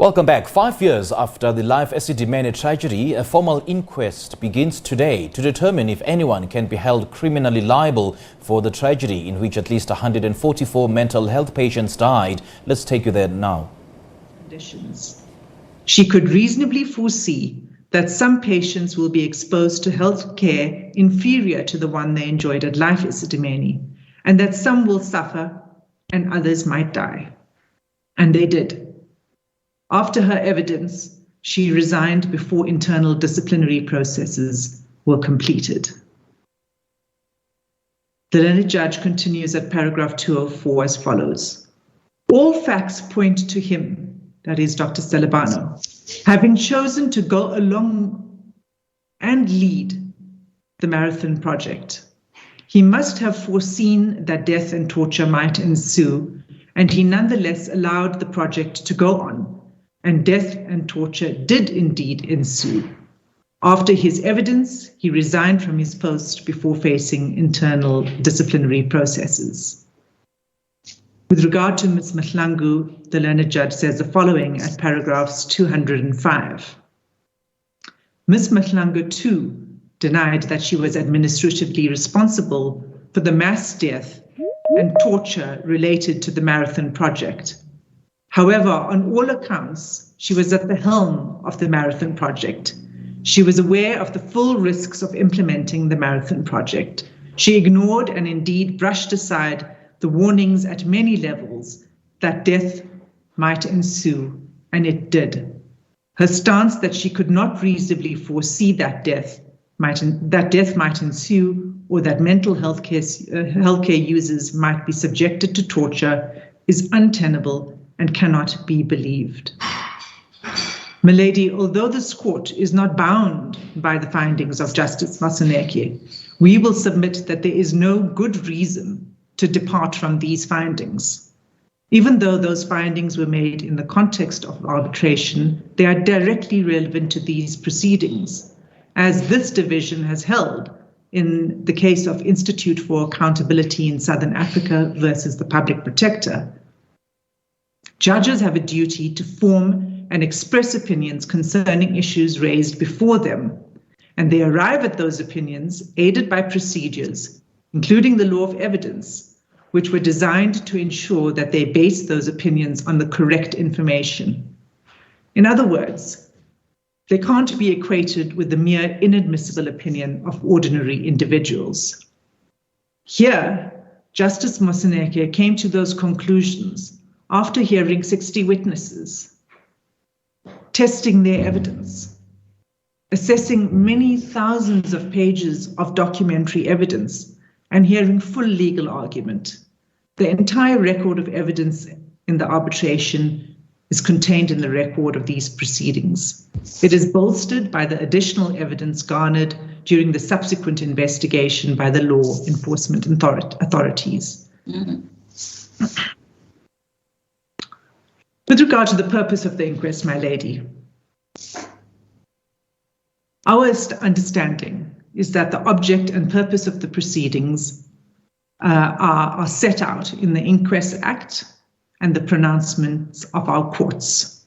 Welcome back. 5 years after the Life Esidimeni tragedy, a formal inquest begins today to determine if anyone can be held criminally liable for the tragedy in which at least 144 mental health patients died. Let's take you there now. Conditions. She could reasonably foresee that some patients will be exposed to health care inferior to the one they enjoyed at Life Esidimeni, and that some will suffer and others might die. And they did. After her evidence, she resigned before internal disciplinary processes were completed. The learned judge continues at paragraph 204 as follows. All facts point to him, that is Dr. Stelebano, having chosen to go along and lead the marathon project. He must have foreseen that death and torture might ensue, and he nonetheless allowed the project to go on. And death and torture did indeed ensue. After his evidence, he resigned from his post before facing internal disciplinary processes. With regard to Ms. Mahlangu, the learned judge says the following at paragraphs 205. Ms. Mahlangu too denied that she was administratively responsible for the mass death and torture related to the marathon project. However, on all accounts, she was at the helm of the marathon project. She was aware of the full risks of implementing the marathon project. She ignored and indeed brushed aside the warnings at many levels that death might ensue, and it did. Her stance that she could not reasonably foresee that death might ensue or that mental health care users might be subjected to torture is untenable and cannot be believed. Milady, although this court is not bound by the findings of Justice Moseneke, we will submit that there is no good reason to depart from these findings. Even though those findings were made in the context of arbitration, they are directly relevant to these proceedings, as this division has held in the case of Institute for Accountability in Southern Africa versus the Public Protector. Judges have a duty to form and express opinions concerning issues raised before them, and they arrive at those opinions aided by procedures, including the law of evidence, which were designed to ensure that they base those opinions on the correct information. In other words, they can't be equated with the mere inadmissible opinion of ordinary individuals. Here, Justice Moseneke came to those conclusions after hearing 60 witnesses, testing their evidence, assessing many thousands of pages of documentary evidence, and hearing full legal argument. The entire record of evidence in the arbitration is contained in the record of these proceedings. It is bolstered by the additional evidence garnered during the subsequent investigation by the law enforcement authorities. With regard to the purpose of the inquest, my lady, our understanding is that the object and purpose of the proceedings are set out in the Inquest Act and the pronouncements of our courts.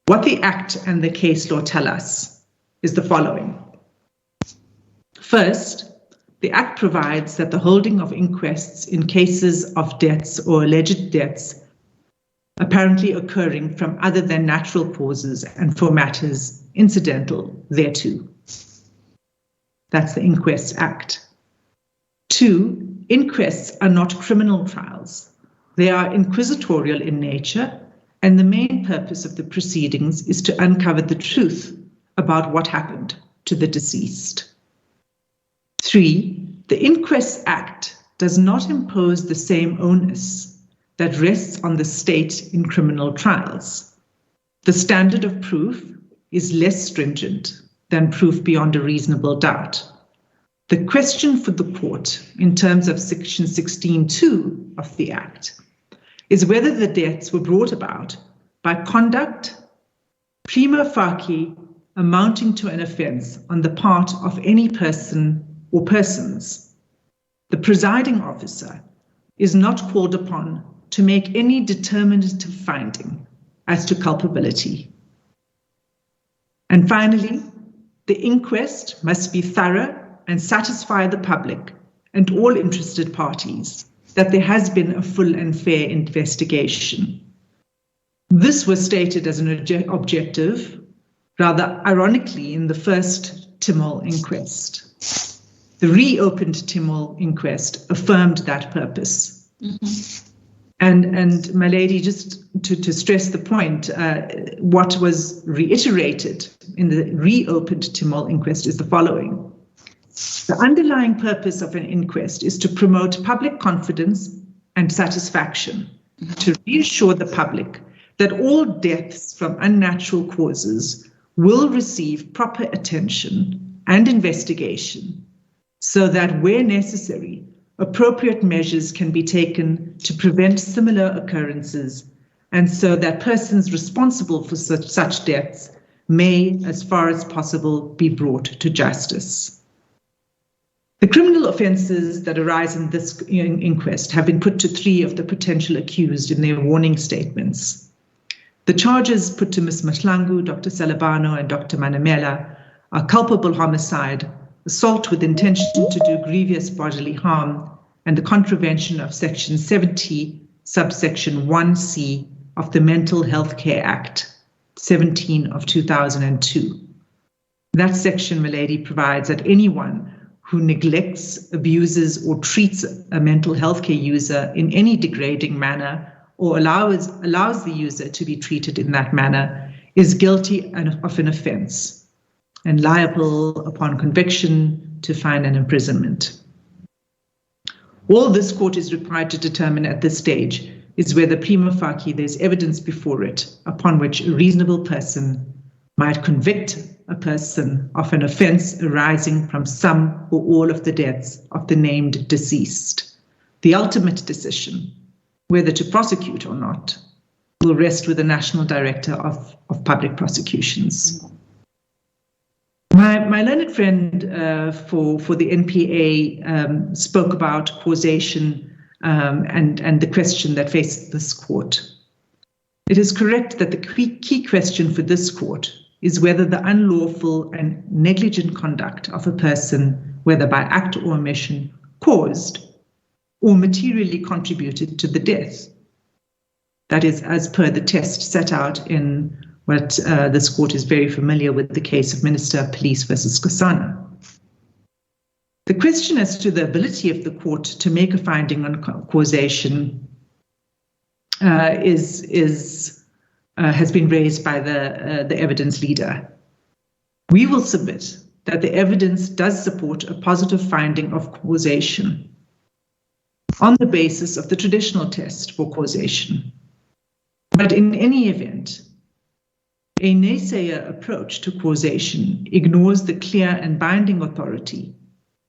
What the Act and the case law tell us is the following. First, the Act provides that the holding of inquests in cases of deaths or alleged deaths apparently occurring from other than natural causes and for matters incidental thereto. That's the Inquest Act. 2, inquests are not criminal trials. They are inquisitorial in nature, and the main purpose of the proceedings is to uncover the truth about what happened to the deceased. 3, the Inquest Act does not impose the same onus that rests on the state in criminal trials. The standard of proof is less stringent than proof beyond a reasonable doubt. The question for the court in terms of section 16(2) of the Act is whether the deaths were brought about by conduct prima facie amounting to an offence on the part of any person or persons. The presiding officer is not called upon to make any determinative finding as to culpability. And finally, the inquest must be thorough and satisfy the public and all interested parties that there has been a full and fair investigation. This was stated as an objective, rather ironically, in the first Timol inquest. The reopened Timol inquest affirmed that purpose. Mm-hmm. And my lady, just to stress the point, what was reiterated in the reopened Timol inquest is the following. The underlying purpose of an inquest is to promote public confidence and satisfaction, to reassure the public that all deaths from unnatural causes will receive proper attention and investigation, so that where necessary, appropriate measures can be taken to prevent similar occurrences, and so that persons responsible for such deaths may, as far as possible, be brought to justice. The criminal offences that arise in this inquest have been put to 3 of the potential accused in their warning statements. The charges put to Ms. Mahlangu, Dr. Salabano, and Dr. Manamela are culpable homicide, assault with intention to do grievous bodily harm, and the contravention of Section 70, subsection 1C of the Mental Health Care Act, 17 of 2002. That section, milady, provides that anyone who neglects, abuses, or treats a mental health care user in any degrading manner or allows the user to be treated in that manner is guilty of an offence and liable upon conviction to fine and imprisonment. All this court is required to determine at this stage is whether prima facie there's evidence before it upon which a reasonable person might convict a person of an offence arising from some or all of the deaths of the named deceased. The ultimate decision, whether to prosecute or not, will rest with the National Director of Public Prosecutions. My learned friend for the NPA spoke about causation and the question that faces this court. It is correct that the key question for this court is whether the unlawful and negligent conduct of a person, whether by act or omission, caused or materially contributed to the death. That is, as per the test set out in what this court is very familiar with, the case of Minister of Police versus Kosana. The question as to the ability of the court to make a finding on causation has been raised by the evidence leader. We will submit that the evidence does support a positive finding of causation on the basis of the traditional test for causation. But in any event, a naysayer approach to causation ignores the clear and binding authority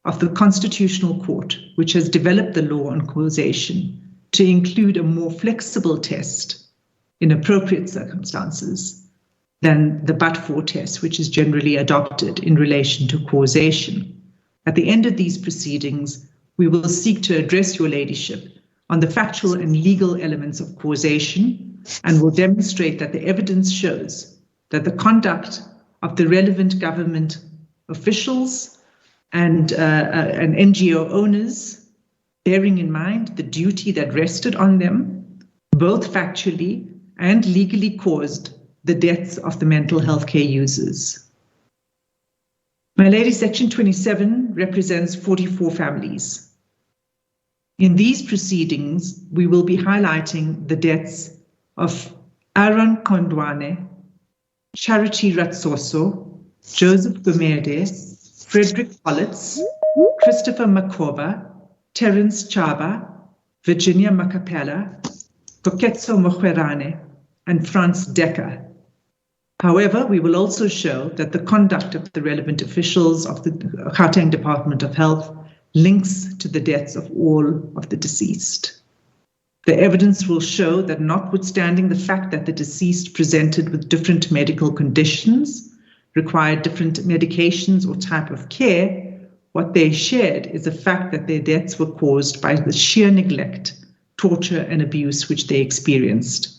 of the Constitutional Court, which has developed the law on causation to include a more flexible test in appropriate circumstances than the but-for test, which is generally adopted in relation to causation. At the end of these proceedings, we will seek to address your ladyship on the factual and legal elements of causation and will demonstrate that the evidence shows that the conduct of the relevant government officials and NGO owners, bearing in mind the duty that rested on them, both factually and legally caused the deaths of the mental health care users. My lady, Section 27 represents 44 families. In these proceedings, we will be highlighting the deaths of Aaron Kondwane, Charity Ratsoso, Joseph Gumede, Frederick Pollitz, Christopher Makoba, Terence Chaba, Virginia Macapella, Koketso Mokhwerane, and Franz Decker. However, we will also show that the conduct of the relevant officials of the Gauteng Department of Health links to the deaths of all of the deceased. The evidence will show that notwithstanding the fact that the deceased presented with different medical conditions, required different medications or type of care, what they shared is the fact that their deaths were caused by the sheer neglect, torture, and abuse which they experienced.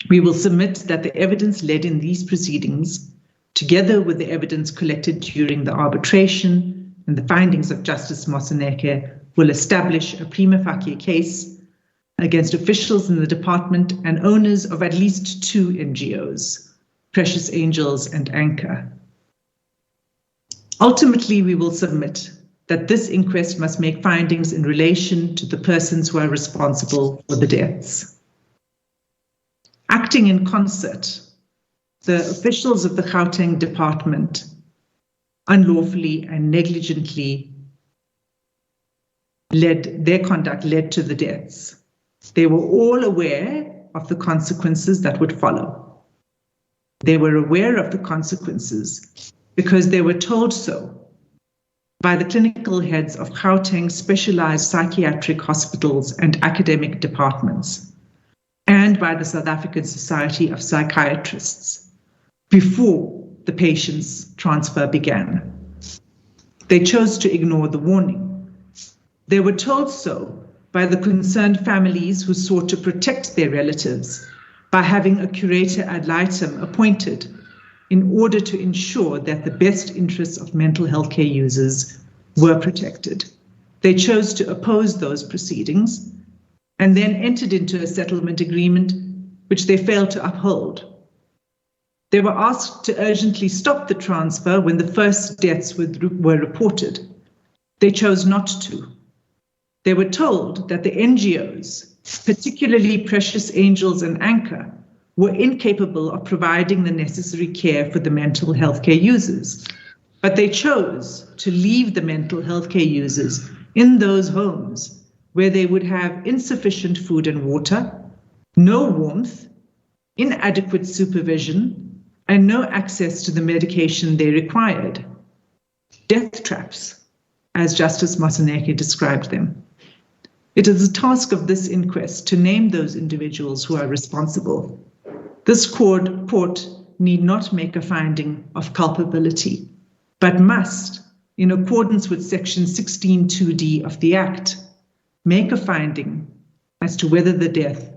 We will submit that the evidence led in these proceedings, together with the evidence collected during the arbitration and the findings of Justice Moseneke, will establish a prima facie case against officials in the department and owners of at least 2 NGOs, Precious Angels and Anchor. Ultimately, we will submit that this inquest must make findings in relation to the persons who are responsible for the deaths. Acting in concert, the officials of the Gauteng department unlawfully and negligently their conduct led to the deaths. They were all aware of the consequences that would follow. They were aware of the consequences because they were told so by the clinical heads of Gauteng specialized psychiatric hospitals and academic departments, and by the South African Society of Psychiatrists before the patient's transfer began. They chose to ignore the warning. They were told so by the concerned families who sought to protect their relatives by having a curator ad litem appointed in order to ensure that the best interests of mental health care users were protected. They chose to oppose those proceedings and then entered into a settlement agreement which they failed to uphold. They were asked to urgently stop the transfer when the first deaths were reported. They chose not to. They were told that the NGOs, particularly Precious Angels and Anchor, were incapable of providing the necessary care for the mental health care users. But they chose to leave the mental health care users in those homes where they would have insufficient food and water, no warmth, inadequate supervision, and no access to the medication they required. Death traps, as Justice Moseneke described them. It is the task of this inquest to name those individuals who are responsible. This court need not make a finding of culpability, but must, in accordance with Section 16(2)(d) of the Act, make a finding as to whether the death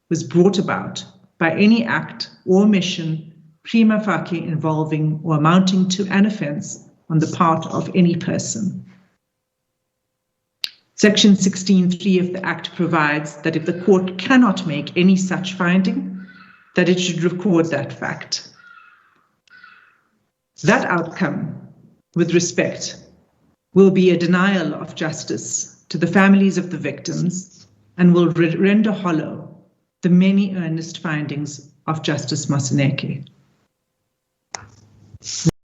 was brought about by any act or omission prima facie involving or amounting to an offence on the part of any person. Section 16(3) of the Act provides that if the court cannot make any such finding, that it should record that fact. That outcome, with respect, will be a denial of justice to the families of the victims and will render hollow the many earnest findings of Justice Moseneke.